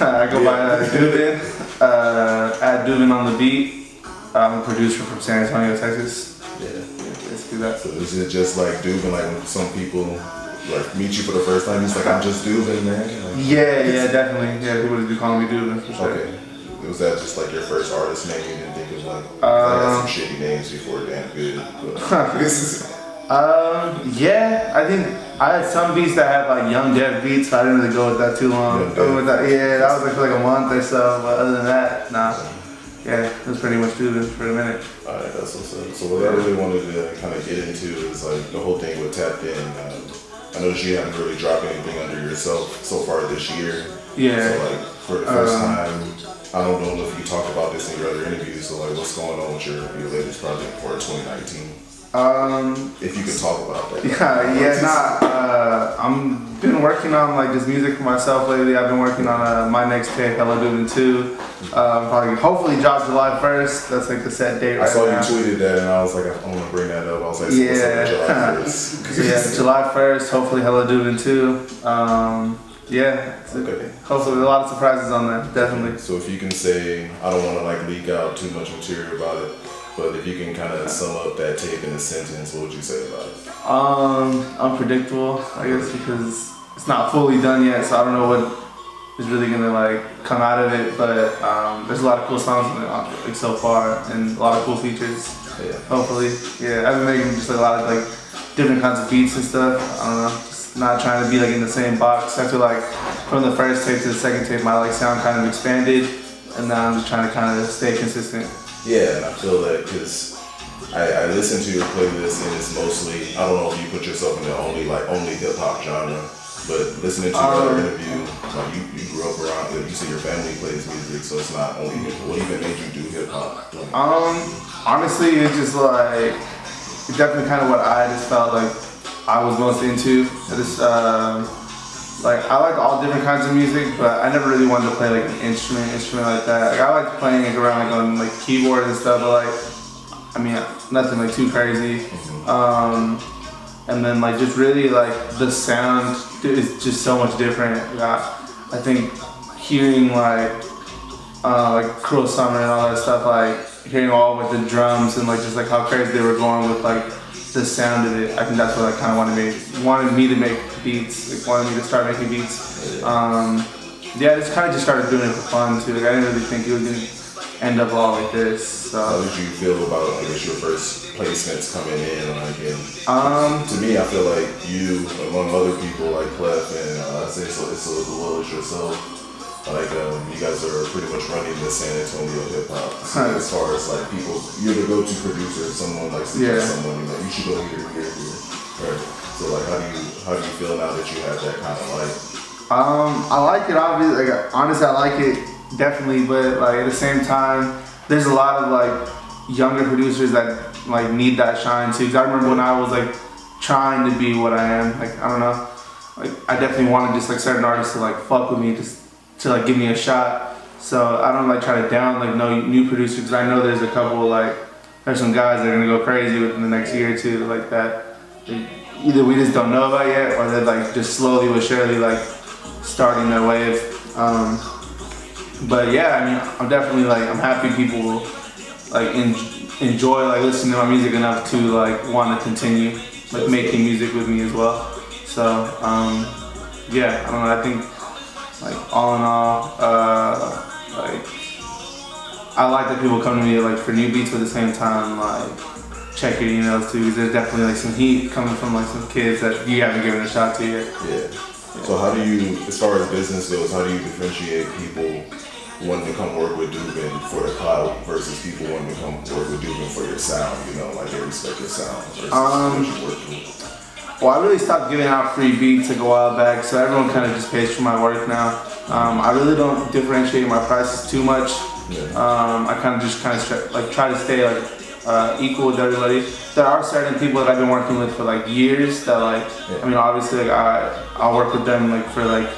I go by DUVIN, at DUVIN on the beat. I'm a producer from San Antonio, Texas. Yeah. Basically that. So is it just like DUVIN, like when some people like meet you for the first time, it's like, I'm just DUVIN, man? Like, yeah, definitely. Yeah, people just be calling me DUVIN for sure. Okay. Was that just like your first artist name? You didn't think it was like, I had some shitty names before, damn good. Yeah, I think I had some beats that had like Young Dev beats, so I didn't really go with that too long. Yeah, that was like for like a month or so, but other than that, nah. Yeah, it was pretty much DUVIN for a minute. Alright, that's what's up. So what I really wanted to kind of get into is like the whole thing with Tapped In. I noticed you haven't really dropped anything under yourself so far this year. Yeah. So like for the first time, I don't know if you talked about this in your other interviews, so like what's going on with your latest project for 2019? If you could talk about that. I'm been working on like just music for myself lately. I've been working on my next tape, DUVIN 2. Probably, hopefully drops July 1st. That's like the set date right now. I saw you tweeted that and I was like, I want to bring that up. I was like, yeah. July 1st. So yeah, July 1st, hopefully DUVIN 2. Yeah, okay. Hopefully a lot of surprises on that, definitely. So if you can say, I don't want to like leak out too much material about it, but if you can kind of sum up that tape in a sentence, what would you say about it? Unpredictable, I guess, because it's not fully done yet, so I don't know what is really gonna like come out of it. But there's a lot of cool songs in it, like so far, and a lot of cool features. Yeah. Hopefully, yeah. I've been making just like, a lot of like different kinds of beats and stuff. I don't know, just not trying to be like in the same box. I feel like from the first tape to the second tape, my like sound kind of expanded, and now I'm just trying to kind of stay consistent. Yeah, and I feel that because I listen to your playlist and it's mostly, I don't know if you put yourself in the only hip hop genre, but listening to your interview, like you grew up around, you said your family plays music, so it's not only hip hop. What even made you do hip hop? Honestly, it's just like, it's definitely kind of what I just felt like I was most into. Like I like all different kinds of music, but I never really wanted to play like an instrument like that. Like I like playing like around like on like keyboard and stuff, but like, I mean, nothing like too crazy. And then like just really like the sound is just so much different. I think hearing like Cruel Summer and all that stuff, like hearing all with the drums and like just like how crazy they were going with like the sound of it. I think that's what I kind of wanted me to make beats, like wanted me to start making beats. Yeah, just kind of just started doing it for fun too. Like I didn't really think it was gonna end up all like this. So. How did you feel about, I guess, your first placements coming in? To me, I feel like you, among other people like Clef and I say so, it's as well as yourself. Like you guys are pretty much running the San Antonio hip hop. So as far as like people, you're the go-to producer. If someone like suggests someone, you know, you should go here. Right. So like, how do you feel now that you have that kind of light? I like it, obviously. Like honestly, I like it definitely, but like at the same time, there's a lot of like younger producers that like need that shine too. Cause I remember when I was like trying to be what I am. Like I don't know, like I definitely wanted just like certain artists to like fuck with me, just to like give me a shot. So I don't like try to down like no new producers, because I know there's a couple like there's some guys that are gonna go crazy within the next year or two like that. Either we just don't know about yet, or they're like just slowly but surely like starting their wave. But yeah, I mean, I'm definitely like, I'm happy people like enjoy like listening to my music enough to like want to continue like making music with me as well. So yeah, I don't know, I think like all in all, like I like that people come to me like for new beats, but at the same time like check your emails too, because there's definitely like some heat coming from like some kids that you haven't given a shot to yet. Yeah. So how do you, as far as business goes, how do you differentiate people wanting to come work with DUVIN for the clout versus people wanting to come work with DUVIN for your sound? You know, like they respect your sound versus what you work with. Well, I really stopped giving out free beats like a while back, so everyone kind of just pays for my work now. I really don't differentiate my prices too much. I kind of just like try to stay like equal with everybody. There are certain people that I've been working with for like years that like, I mean, obviously like I'll work with them like for like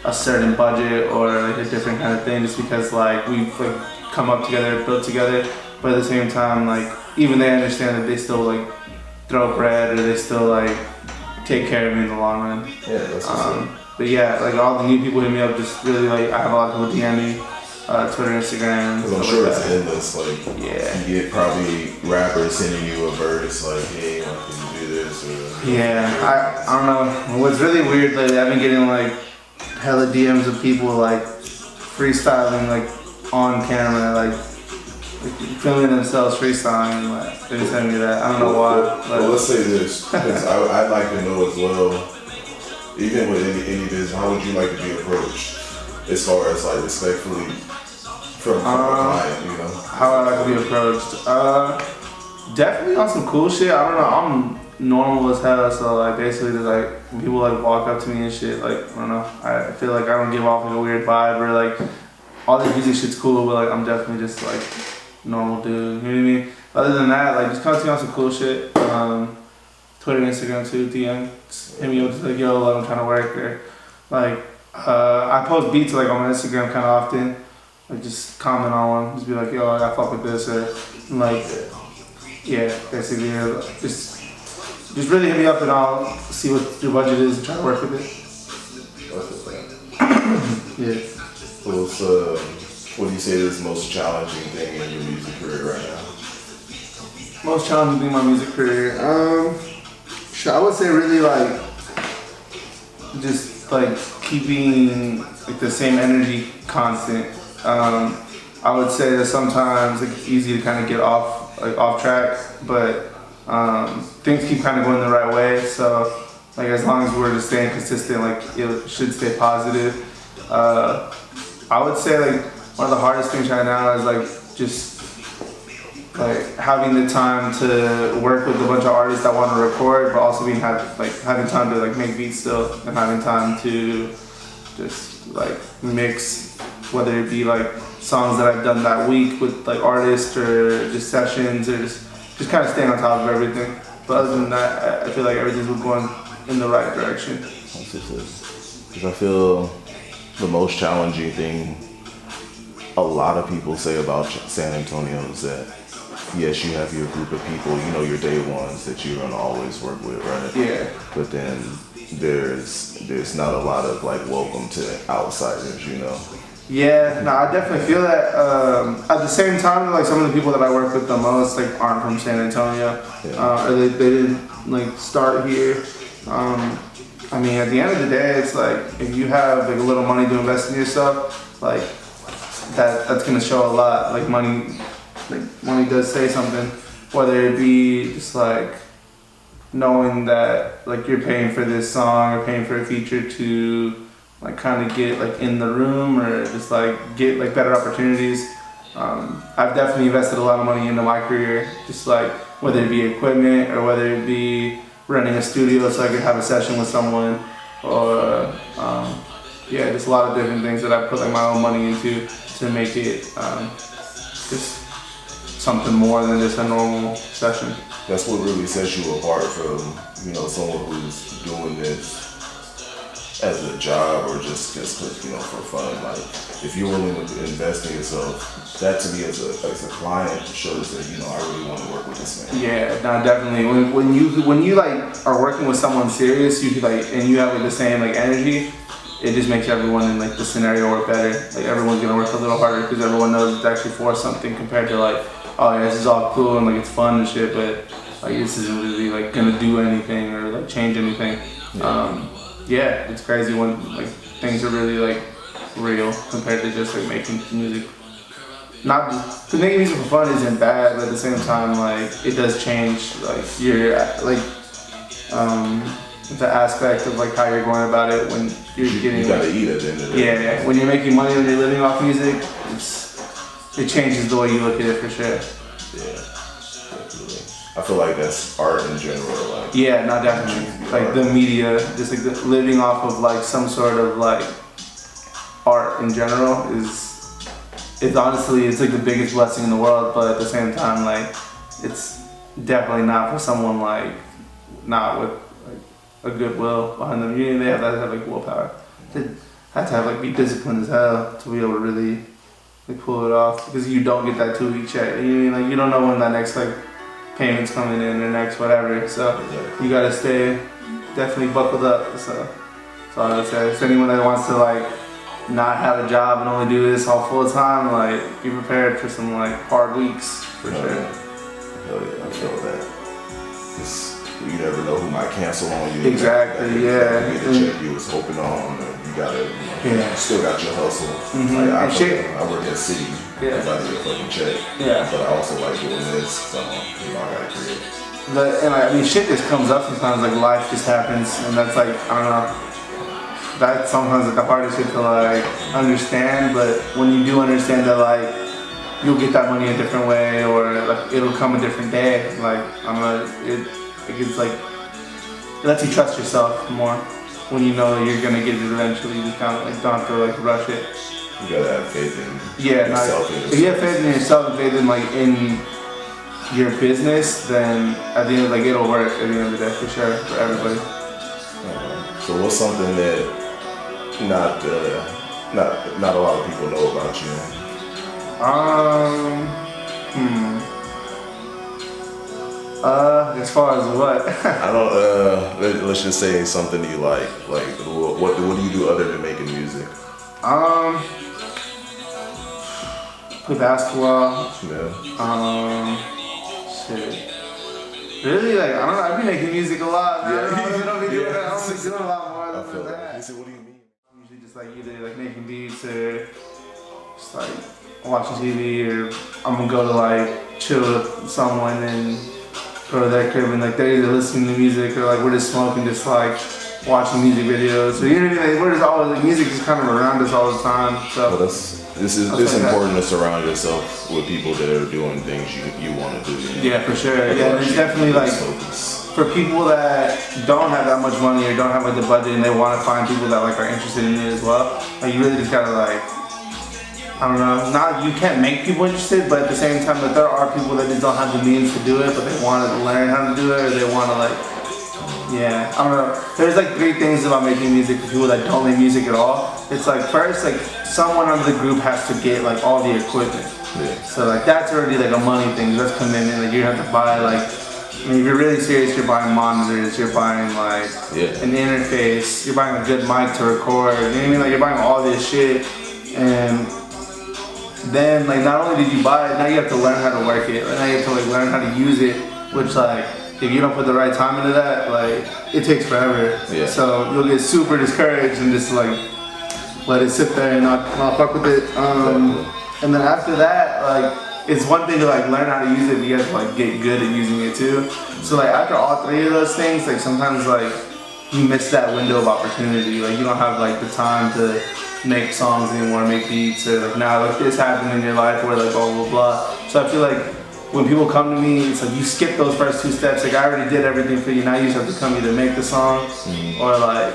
a certain budget or like a different kind of thing, just because like we've like come up together, built together. But at the same time, like even they understand that they still like throw bread or they still like take care of me in the long run. Yeah, that's what's but yeah, like all the new people hit me up, just really like I have a lot of people DM me, Twitter, Instagram. Because I'm sure it's endless. Like yeah, you get probably rappers sending you a verse like, hey, can you do this? Or, yeah, I don't know. What's really weird lately, I've been getting like hella DMs of people like freestyling like on camera, like filming themselves freestyling. Like they send me that. I don't know why. Well, let's say this, because I'd like to know as well. Even with any business, how would you like to be approached as far as like respectfully from a client, you know? How I like to be approached? Definitely on some cool shit. I don't know, I'm normal as hell, so like basically just like people like walk up to me and shit, like I don't know, I feel like I don't give off like a weird vibe or like all this music shit's cool, but like I'm definitely just like normal dude, you know what I mean? Other than that, like just come to me on some cool shit. Twitter, Instagram too, DM. Just hit me up, just like, yo, like, I'm trying to work there. Like, I post beats like on my Instagram kind of often. Like, just comment on one, just be like, yo, I fuck with this, or like, yeah, basically, just really hit me up and I'll see what your budget is and try to work with it. Yeah. So, what do you say is the most challenging thing in your music career right now? Most challenging thing in my music career? I would say really like just like keeping like the same energy constant. I would say that sometimes like, it's easy to kind of get off track, but things keep kind of going the right way. So like as long as we're just staying consistent, like it should stay positive. I would say like one of the hardest things right now is like just like having the time to work with a bunch of artists that want to record, but also having time to like make beats still, and having time to just like mix, whether it be like songs that I've done that week with like artists or just sessions, or just kind of staying on top of everything. But other than that, I feel like everything's going in the right direction. Because I feel the most challenging thing a lot of people say about San Antonio is that yes, you have your group of people, you know, your day ones that you're gonna always work with, right? Yeah. But then there's not a lot of like welcome to outsiders, you know. Yeah, no, I definitely feel that. At the same time, like some of the people that I work with the most, like aren't from San Antonio, or they didn't like start here. I mean, at the end of the day, it's like if you have like a little money to invest in yourself, like that's gonna show a lot. Like money does say something, whether it be just like knowing that like you're paying for this song or paying for a feature to like kind of get like in the room or just like get like better opportunities. I've definitely invested a lot of money into my career, just like whether it be equipment or whether it be renting a studio so I could have a session with someone, or yeah, just a lot of different things that I put like my own money into to make it just something more than just a normal session. That's what really sets you apart from, you know, someone who's doing this as a job or just cause, you know, for fun. Like if you're willing to invest in yourself, that to me as a client shows that, you know, I really want to work with this man. Yeah, no, definitely. When you like are working with someone serious, you like and you have like the same like energy, it just makes everyone in like the scenario work better. Like everyone's gonna work a little harder because everyone knows it's actually for something compared to like, oh yeah, this is all cool and like it's fun and shit, but like this isn't really like gonna do anything or like change anything. Yeah, it's crazy when like things are really like real compared to just like making music. Not because making music for fun isn't bad, but at the same time like it does change like your like the aspect of like how you're going about it when you're getting. You gotta eat at the end of the day. Yeah, when you're making money and you're living off music, it changes the way you look at it for sure. Yeah, definitely. I feel like that's art in general. Like, yeah, not definitely. Like the media, just like living off of like some sort of like art in general is honestly, it's like the biggest blessing in the world. But at the same time, like it's definitely not for someone like not with like a good will behind them. They have to have like willpower. They have to have like be disciplined as hell to be able to really like pull it off, because you don't get that 2 week check. You know what I mean? Like you don't know when that next like payment's coming in or next whatever. So you gotta stay definitely buckled up. So that's all I would say. So anyone that wants to like not have a job and only do this all full time, like be prepared for some like hard weeks for sure. Hell yeah, I feel that. You never know who might cancel on you. Exactly, yeah. You get the check you was hoping on, you gotta, you still got your hustle. Mm-hmm. Like I work at City, because I need a fucking check. Yeah. But I also like doing this, so I gotta create. And like, I mean, shit just comes up sometimes, like life just happens, and that's like, I don't know, that's sometimes like the hardest shit to like understand, but when you do understand that like, you'll get that money a different way, or like it'll come a different day, like, I don't know, it's like, it lets you trust yourself more when you know that you're gonna get it eventually. You just kind of like don't have to like rush it. You gotta have faith in yourself. If you have faith in yourself and faith in like in your business, then at the end, like it'll work at the end of the day for sure for everybody. So what's something that not a lot of people know about you? As far as what? I don't. Let's just say something you like. Like, what do you do other than making music? Play basketball. Yeah. Shit. Really? Like, I don't know. I've been making music a lot, man. I don't be doing that. I'm doing a lot more than that. You say, what do you mean? I'm usually just like either like making beats or just like watching TV, or I'm gonna go to like chill with someone and go to their crib and like they're either listening to music or like we're just smoking, just like watching music videos. So you know what I mean? Like, we're just always like music is kind of around us all the time. So well, it's important to surround yourself with people that are doing things you want to do. You know? Yeah, for sure. Yeah, and it's definitely like for people that don't have that much money or don't have like the budget and they want to find people that like are interested in it as well. Like you really just gotta like, I don't know, you can't make people interested, but at the same time that there are people that just don't have the means to do it, but they want to learn how to do it, or they want to like, yeah, I don't know. There's like 3 things about making music for people that don't make music at all. It's like first, like someone under the group has to get like all the equipment. Yeah. So like that's already like a money thing. That's commitment. Like you have to buy like, I mean, if you're really serious, you're buying monitors, you're buying like an interface, you're buying a good mic to record. You know what I mean? Like you're buying all this shit, and then like not only did you buy it, now you have to learn how to work it. Like, now you have to like learn how to use it, which like if you don't put the right time into that, like it takes forever. Yeah. So you'll get super discouraged and just like let it sit there and not fuck with it. And then after that, like it's one thing to like learn how to use it, but you have to like get good at using it too. So like after all 3 of those things, like sometimes like you miss that window of opportunity. Like you don't have like the time to make songs anymore, make beats, or like now like this happened in your life where like blah blah blah. So I feel like when people come to me, it's like you skip those first 2 steps. Like I already did everything for you. Now you just have to come either make the song or like,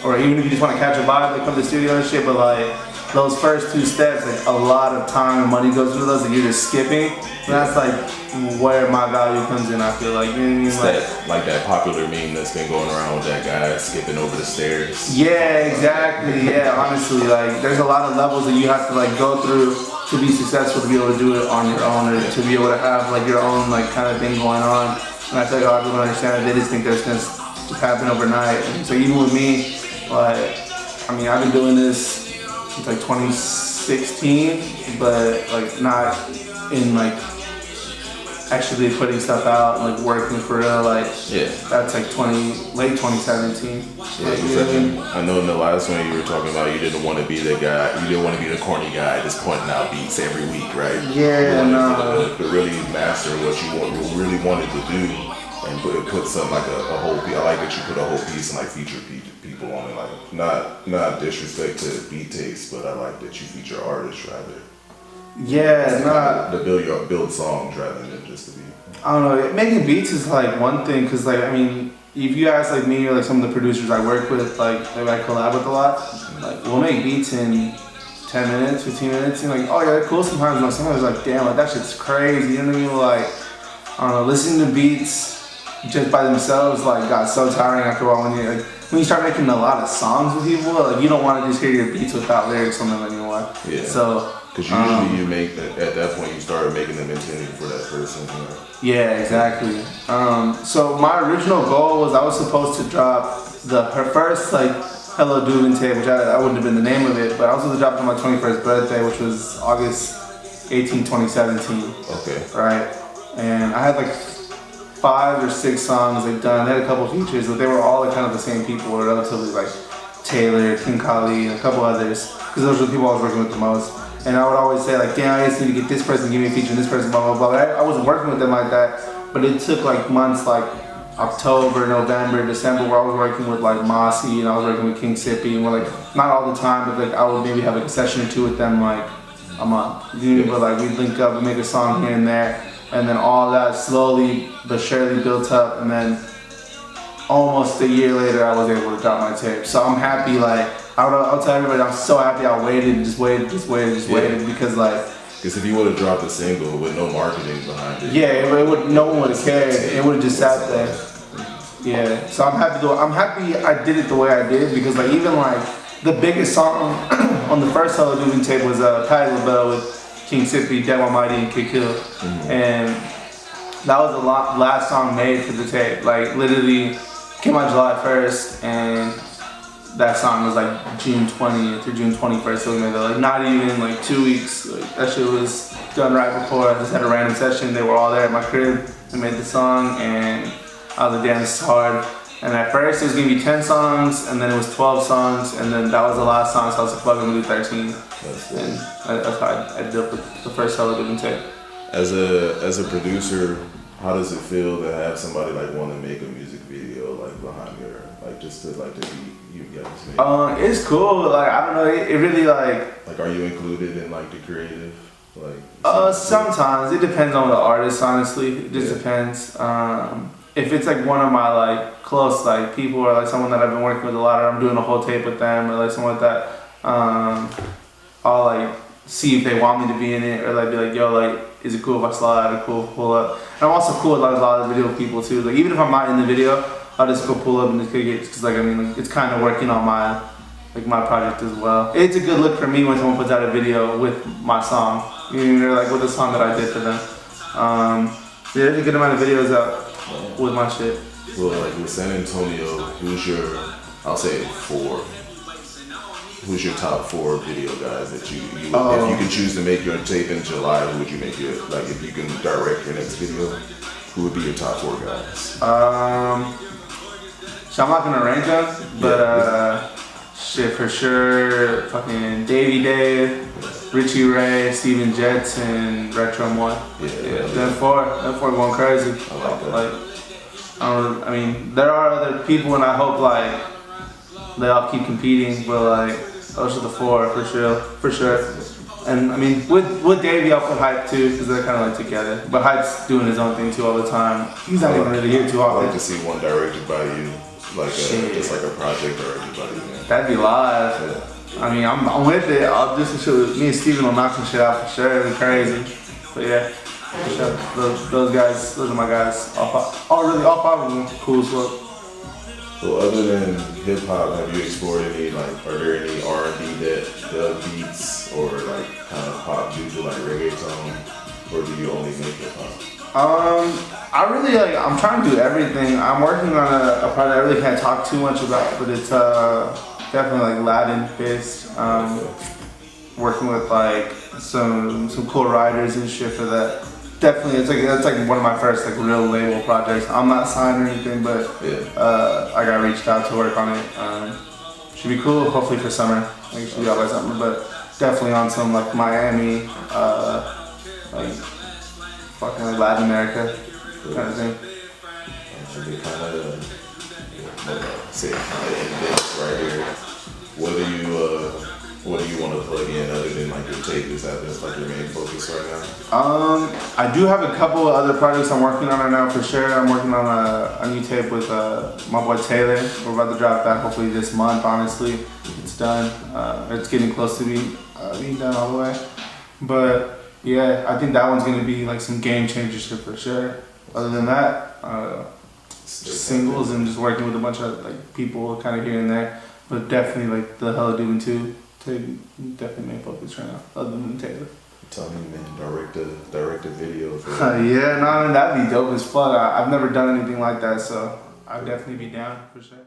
or even if you just want to catch a vibe, like come to the studio and shit. But like those first 2 steps, like a lot of time and money goes into those, and you're just skipping. And that's like where my value comes in. I feel like, you know what I mean? Like that popular meme that's been going around with that guy skipping over the stairs. Yeah, exactly. Yeah, honestly, like there's a lot of levels that you have to like go through to be successful, to be able to do it on your own, or to be able to have like your own like kind of thing going on. And I feel like a lot of people don't understand that. They just think that's gonna just happen overnight. And so even with me, like, I mean, I've been doing this since like 2016, but like not in like actually putting stuff out and like working for real, like that's like late 2017. Yeah, I know in the last one you were talking about you didn't want to be the guy, you didn't want to be the corny guy just pointing out beats every week, right? Yeah, no. To really master what you really wanted to do and put something like a whole piece. I like that you put a whole piece and like feature people on it, like not disrespect to beat taste, but I like that you feature artists rather. Yeah, to build songs rather than just to be. I don't know. Making beats is like one thing, cause like I mean, if you ask like me or like some of the producers I work with, like I collab with a lot, like we'll make beats in 10 minutes, 15 minutes, and like, oh yeah, they're cool sometimes. And sometimes like, damn, like that shit's crazy. You know what I mean? Like, I don't know, listening to beats just by themselves like got so tiring after a while. When you start making a lot of songs with people, like you don't want to just hear your beats without lyrics on them anymore. Yeah. So. Because usually you make that, at that point you start making them intended for that person. You know? Yeah, exactly. So my original goal was I was supposed to drop her first like Hello DUVIN tape, which I wouldn't have been the name of it, but I was supposed to drop it on my 21st birthday, which was August 18, 2017. Okay. Right, and I had like 5 or 6 songs they've done. They had a couple features, but they were all like kind of the same people, or relatively like Taylor, King Kali, and a couple others, because those were the people I was working with the most. And I would always say like, damn, I just need to get this person to give me a feature and this person, blah, blah, blah. But I wasn't working with them like that. But it took like months, like October, November, December, where I was working with like Mossy and I was working with King Sippy. And we're like, not all the time, but like I would maybe have like a session or two with them like a month. You know, but like we'd link up and make a song here and there. And then all that slowly but surely built up. And then almost a year later, I was able to drop my tape. So I'm happy, like, I'll tell everybody I'm so happy I waited, just waited because like. Because if you would have dropped a single with no marketing behind it. Yeah, no one would have cared. It would have just sat there. Yeah, so I'm happy I did it the way I did, because like even like the biggest song on the first Hello DUVIN tape was Patti LaBelle with King Sippy, Dead Almighty, and Kid Kill. And that was the last song made for the tape. Like literally came out July 1st and that song was like June 20th or June 21st, so we made it like not even like 2 weeks. Like that shit was done right before. I just had a random session. They were all there at my crib. We made the song and I was like, damn, this is hard. And at first it was gonna be 10 songs, and then it was 12 songs, and then that was the last song, so I was like, fuck, I'm gonna do 13. And that's how I did the first Hello DUVIN tape. As a producer, how does it feel to have somebody like want to make a music video like behind your, like just to like the beat you guys make? It's cool. Like I don't know, it really like are you included in like the creative? Like sometimes it depends on the artist. Honestly, it just depends. If it's like one of my like close like people, or like someone that I've been working with a lot, or I'm doing a whole tape with them, or like someone like that, I'll like see if they want me to be in it, or like be like, yo, like, is it cool if I slide, or cool if I pull up? And I'm also cool with a lot of video people too. Like even if I'm not in the video, I'll just go pull up and just kick it, because like I mean, like, it's kind of working on my project as well. It's a good look for me when someone puts out a video with my song, you know, like with the song that I did for them. So there's a good amount of videos out with my shit. Well, like with San Antonio, who's your top 4 video guys that you would, if you could choose to make your tape in July, who would you make your, like if you can direct your next video, who would be your top 4 guys? So I'm not gonna rank them, but shit for sure, fucking Davey Dave, Richie Ray, Steven Jets, and Retro Moy. Yeah, them four going crazy. I like that. I mean, there are other people, and I hope like they all keep competing, but like those are the 4 for sure. And I mean, with Davey, I'll put Hype too, because they're kind of like together. But Hype's doing his own thing too all the time. He's not even really here too often. I'd like to see one directed by you, like just like a project directed by you. Man. That'd be live. Yeah. I mean, I'm with it. I'll do some shit with me and Steven will knock some shit out for sure. It'd be crazy. But yeah, for sure. Those guys, those are my guys. All 5 of them cool as well. So other than hip hop, have you explored any, like, are there any R&B that beats or like kind of pop due to like reggaeton, or do you only make hip hop? I really like, I'm trying to do everything. I'm working on a project I really can't talk too much about, but it's definitely like Latin based. Working with like some cool writers and shit for that. Definitely, that's like one of my first like real label projects. I'm not signed or anything, but I got reached out to work on it. Should be cool. Hopefully for summer, I should be out by something. But definitely on some like Miami, like fucking like Latin America kind of thing. Should be kind of say in this right here. What do you want to plug in other than like your tape? Is that just like your main focus right now? I do have a couple of other projects I'm working on right now for sure. I'm working on a new tape with my boy Taylor. We're about to drop that hopefully this month. Honestly, it's done. It's getting close to me being done all the way. But yeah, I think that one's gonna be like some game changers for sure. Other than that, just singles and just working with a bunch of like people kind of here and there. But definitely like the Hella DUVIN 2 to definitely main focus right now. Other than Taylor. Tell me, man, direct a video for yeah, no, I mean, that'd be dope as fuck. I've never done anything like that, so I'd definitely be down for sure.